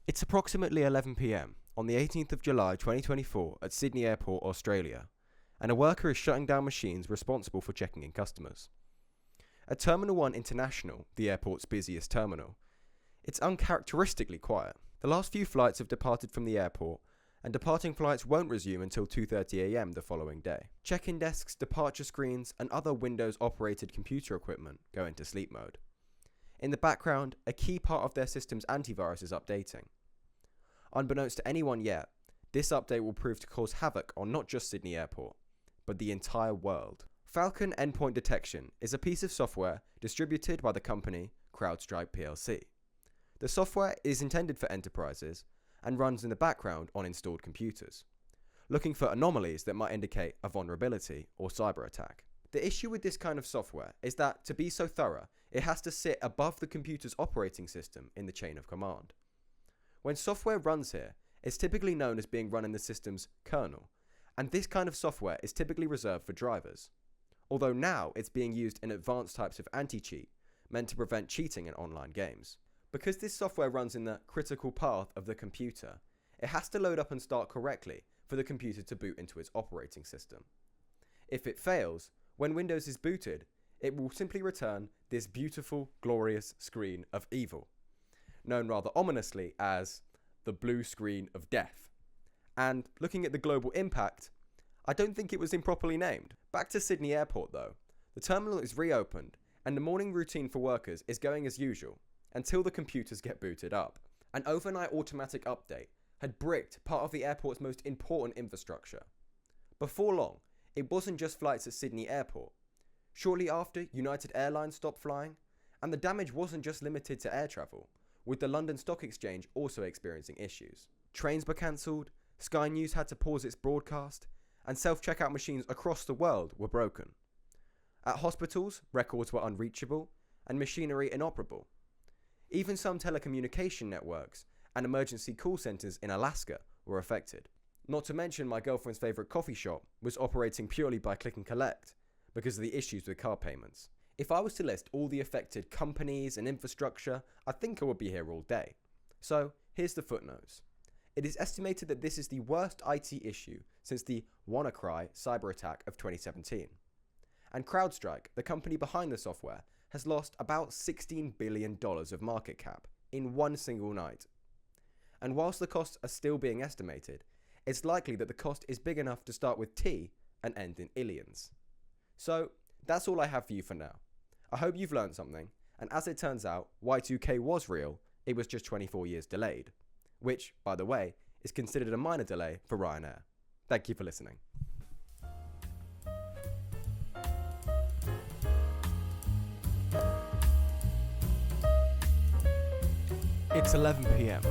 It's approximately 11 p.m. on the 18th of July 2024 at Sydney Airport, Australia, and a worker is shutting down machines responsible for checking in customers. At Terminal 1 International, the airport's busiest terminal, it's uncharacteristically quiet. The last few flights have departed from the airport, and departing flights won't resume until 2:30 a.m. the following day. Check-in desks, departure screens, and other Windows-operated computer equipment go into sleep mode. In the background, a key part of their system's antivirus is updating. Unbeknownst to anyone yet, this update will prove to cause havoc on not just Sydney Airport, but the entire world. Falcon Endpoint Detection is a piece of software distributed by the company Crowdstrike plc. The software is intended for enterprises and runs in the background on installed computers, looking for anomalies that might indicate a vulnerability or cyber attack. The issue with this kind of software is that, to be so thorough, it has to sit above the computer's operating system in the chain of command. When software runs here, it's typically known as being run in the system's kernel, and this kind of software is typically reserved for drivers. Although now it's being used in advanced types of anti-cheat, meant to prevent cheating in online games. Because this software runs in the critical path of the computer, it has to load up and start correctly for the computer to boot into its operating system. If it fails, when Windows is booted, it will simply return this beautiful, glorious screen of evil, known rather ominously as the blue screen of death. And looking at the global impact, I don't think it was improperly named. Back to Sydney Airport though, the terminal is reopened and the morning routine for workers is going as usual until the computers get booted up. An overnight automatic update had bricked part of the airport's most important infrastructure. Before long, it wasn't just flights at Sydney Airport. Shortly after, United Airlines stopped flying, and the damage wasn't just limited to air travel, with the London Stock Exchange also experiencing issues. Trains were cancelled, Sky News had to pause its broadcast, and self-checkout machines across the world were broken. At hospitals, records were unreachable, and machinery inoperable. Even some telecommunication networks and emergency call centres in Alaska were affected. Not to mention my girlfriend's favourite coffee shop was operating purely by click and collect because of the issues with card payments. If I was to list all the affected companies and infrastructure, I think I would be here all day. So here's the footnotes. It is estimated that this is the worst IT issue since the WannaCry cyber attack of 2017. And Crowdstrike, the company behind the software, has lost about $16 billion of market cap in one single night. And whilst the costs are still being estimated, it's likely that the cost is big enough to start with T and end in illions. So that's all I have for you for now. I hope you've learned something, and as it turns out, Y2K was real, it was just 24 years delayed. Which, by the way, is considered a minor delay for Ryanair. Thank you for listening. It's 11 p.m.